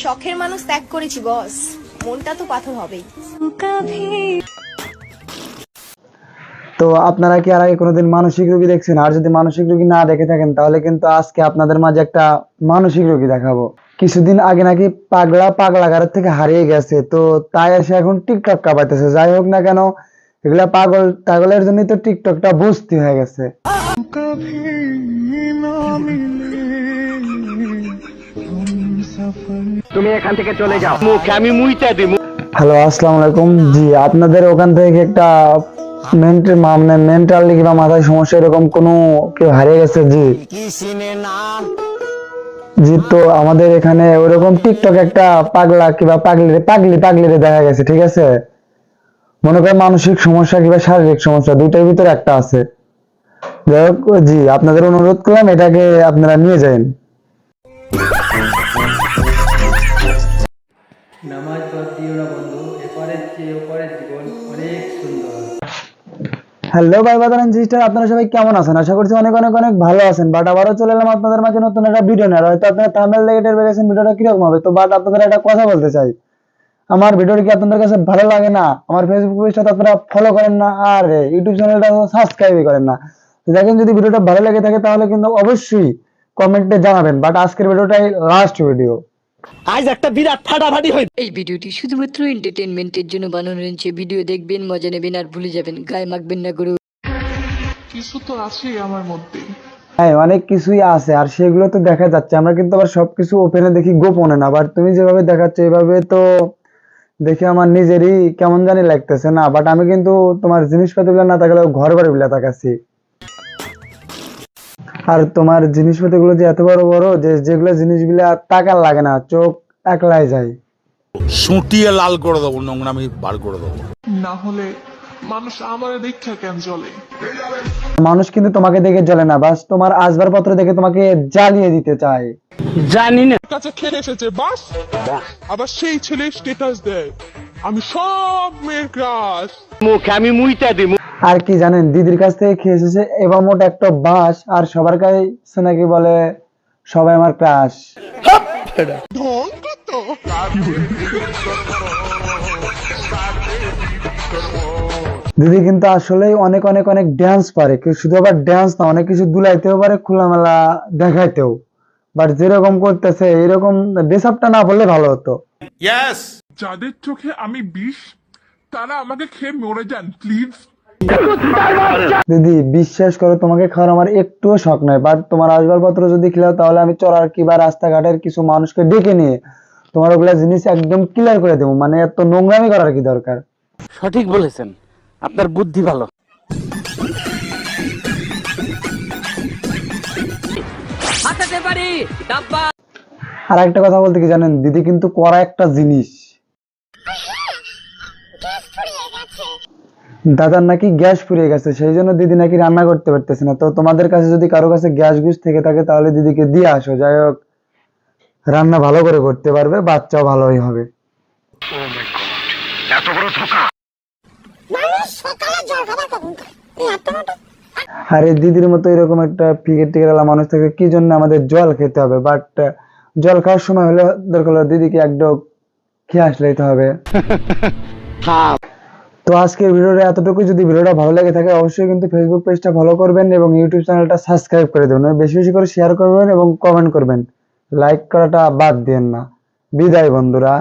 শখের মানুষ ত্যাগ করেছি বস, মনটা তো পাথর হবেই। তো আপনারা কি আর আগে কোনোদিন মানসিক রোগী দেখছেন? আর যদি মানসিক রোগী না দেখে থাকেন তাহলে কিন্তু আজকে আপনাদের মাঝে একটা মানসিক রোগী দেখাবো। কিছুদিন আগে নাকি পাগলাগারের থেকে হারিয়ে গেছে, তো তাই এসে এখন টিকটক কাঁপাইতেছে। যাই হোক না কেন, এগুলা পাগলের জন্যই তো টিকটকটা বস্তি হয়ে গেছে। তুমি এখান থেকে চলে যাও, মুখে আমি মুইতা দিব। হ্যালো, আসসালামু আলাইকুম। জি, আপনাদের ওখান থেকে একটা মেন্টালি কিংবা মাথায় সমস্যা এরকম কোনো কেউ হারিয়ে গেছে? জি জি, তো আমাদের এখানে ওরকম টিকটক একটা পাগলা কিংবা পাগলিরে দেখা গেছে, ঠিক আছে? মনে করেন মানসিক সমস্যা কিংবা শারীরিক সমস্যা দুইটার ভিতরে একটা আছে। যাই হোক, জি আপনাদের অনুরোধ করলাম এটাকে আপনারা নিয়ে যান। নামাজ বাদ দিও না বন্ধু, এপারের চেয়ে ওপারের জীবন অনেক সুন্দর। হ্যালো ভাই বাদারান সিস্টার, আপনারা সবাই কেমন আছেন? আশা করছি অনেক অনেক অনেক ভালো আছেন। বাট আবারও চলে এলাম আপনাদের মাঝে নতুন একটা ভিডিও নিয়ে। হয়তো আপনারা থাম্বনেল দেখে টের পেয়েছেন ভিডিওটা কিরকম হবে। তো বাট আপনাদের একটা কথা বলতে চাই, আমার ভিডিওটি কি আপনাদের কাছে ভালো লাগে না? আমার ফেসবুক পেজটা আপনারা ফলো করেন না, আর ইউটিউব চ্যানেলটা সাবস্ক্রাইবই করেন না। তো দেখেন, যদি ভিডিওটা ভালো লেগে থাকে তাহলে কিন্তু অবশ্যই কমেন্টে জানাবেন। বাট আজকের ভিডিওটাই লাস্ট ভিডিও। আজ একটা বিরাট ফাটাফাটি হই। এই ভিডিওটি শুধুমাত্র এন্টারটেইনমেন্টের জন্য বানানো হয়েছে। ভিডিও দেখবেন, মজা নেবেন আর ভুলে যাবেন, গায়ে মাখবেন না গুরু। কিছু তো আছে আমার মধ্যে। হ্যাঁ, অনেক কিছুই আছে আর সেগুলো তো দেখা যাচ্ছে। আমরা কিন্তু আবার সবকিছু ওপেনে দেখি, গোপনে না। বাট তুমি যেভাবে দেখাচ্ছ এভাবে তো দেখে আমার নিজেরই কেমন জানি লাগতেছে না। বাট আমি কিন্তু তোমার জিনিসপাতি গুলো না তাকালেও ঘর বাড়ি গুলা তাকাচ্ছি। আর তোমার জিনিসপাতি গুলো যে এত বড় বড় যে যেগুলো জিনিসগুলা তাকার লাগে না, চোখ একলাই যায়। সুটিয়ে লাল করে দেবো, নোংরামি বার করে দেবো। না হলে মানুষ আমার দীক্ষা কেন চলে? মানুষ কিন্তু তোমাকে দেখে জ্বলে না, বাস তোমার আসবাবপত্র দেখে তোমাকে জ্বালিয়ে দিতে চায়। জানি না কাছে খেলে এসেছে বাস, আবার সেই ছেলে স্ট্যাটাস দেয় আমি সব মেয়ের ক্রাশ। মুখে আমি মুইতা দিব। আর কি জানেন, দিদির কাছ থেকে খেয়ে এসেছে এবার মোট একটা বাস, আর সবার কাছে নাকি বলে সবাই আমার ক্রাশ। ঢং কত! দিদি কিন্তু আসলেই অনেক অনেক অনেক ড্যান্স পারে। কেউ শুধু আবার ড্যান্স না, অনেক কিছু দুলাইতেও পারে, খোলামেলা দেখাইতেও। বাট যেরকম করতেছে এরকম ড্রেস আপটা না বললে ভালো হতো। যাদের চোখে আমি বিষ, তারা আমাকে খেয়ে মরে যান প্লিজ। দিদি বিশ্বাস করো, তোমাকে খাওয়ার আমার একটুও শখ নাই। বাট তোমার আসবাবপত্র যদি খেলাও তাহলে আমি চড়ার কিংবা রাস্তাঘাটের কিছু মানুষকে ডেকে নিয়ে তোমার ওগুলা জিনিস একদম ক্লিয়ার করে দেবো। মানে এত নোংরামি করার কি দরকার? সঠিক বলেছেন, আপনার বুদ্ধি ভালো। আর একটা কথা বলতে কি জানেন, দিদি কিন্তু করা একটা জিনিস, দাদার নাকি গ্যাস ফুরিয়ে গেছে, সেই জন্য দিদি নাকি রান্না করতে পারতেছে না। তো তোমাদের কাছে যদি কারো কাছে গ্যাস গুস থেকে থাকে তাহলে দিদিকে দিয়ে আসো। যাই হোক, রান্না ভালো করে করতে পারবে, বাচ্চাও ভালোই হবে। আরে দিদির মতো এরকম একটা ফিগের টিকের মানুষ থেকে কি জন্য আমাদের জল খেতে হবে? বাট জল খাওয়ার সময় হলে দরকার হলে দিদিকে এক ডোক খেয়ে আসলেই তো হবে। তো আজকের ভিডিওটা এতটুকু। যদি ভিডিওটা ভালো লেগে থাকে অবশ্যই কিন্তু ফেসবুক পেজটা ফলো করবেন এবং ইউটিউব চ্যানেলটা সাবস্ক্রাইব করে দেবেন। বেশি বেশি করে শেয়ার করবেন এবং কমেন্ট করবেন, লাইক করাটা বাদ দিয়েন না। বিদায় বন্ধুরা।